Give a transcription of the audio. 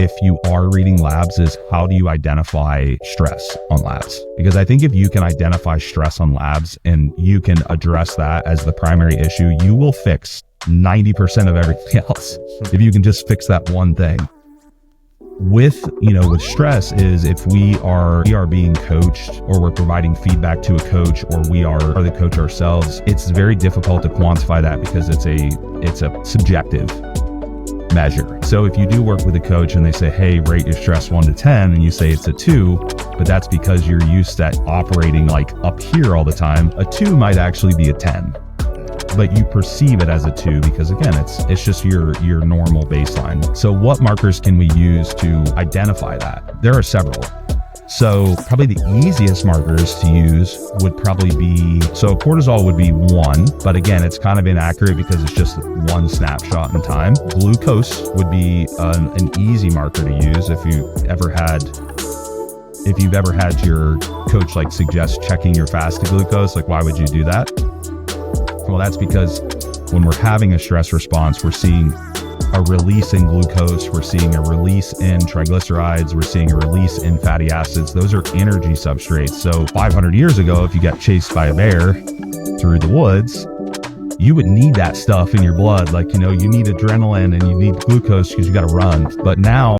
if you are reading labs is how do you identify stress on labs? Because I think if you can identify stress on labs and you can address that as the primary issue, you will fix 90% of everything else. If you can just fix that one thing. With stress is if we are being coached or we're providing feedback to a coach or we are the coach ourselves, it's very difficult to quantify that because it's a subjective measure. So if you do work with a coach and they say, hey, rate your stress 1 to 10, and you say it's a 2, but that's because you're used to operating like up here all the time, a 2 might actually be a 10. But you perceive it as a 2 because again, it's just your normal baseline. So what markers can we use to identify that? There are several. So probably the easiest markers to use would probably be, so cortisol would be 1, but again, it's kind of inaccurate because it's just one snapshot in time. Glucose would be an easy marker to use if you've ever had your coach suggest checking your fasted glucose. Why would you do that? Well, that's because when we're having a stress response, we're seeing a release in glucose, we're seeing a release in triglycerides, we're seeing a release in fatty acids. Those are energy substrates. So 500 years ago, if you got chased by a bear through the woods, you would need that stuff in your blood. You need adrenaline and you need glucose because you got to run. But now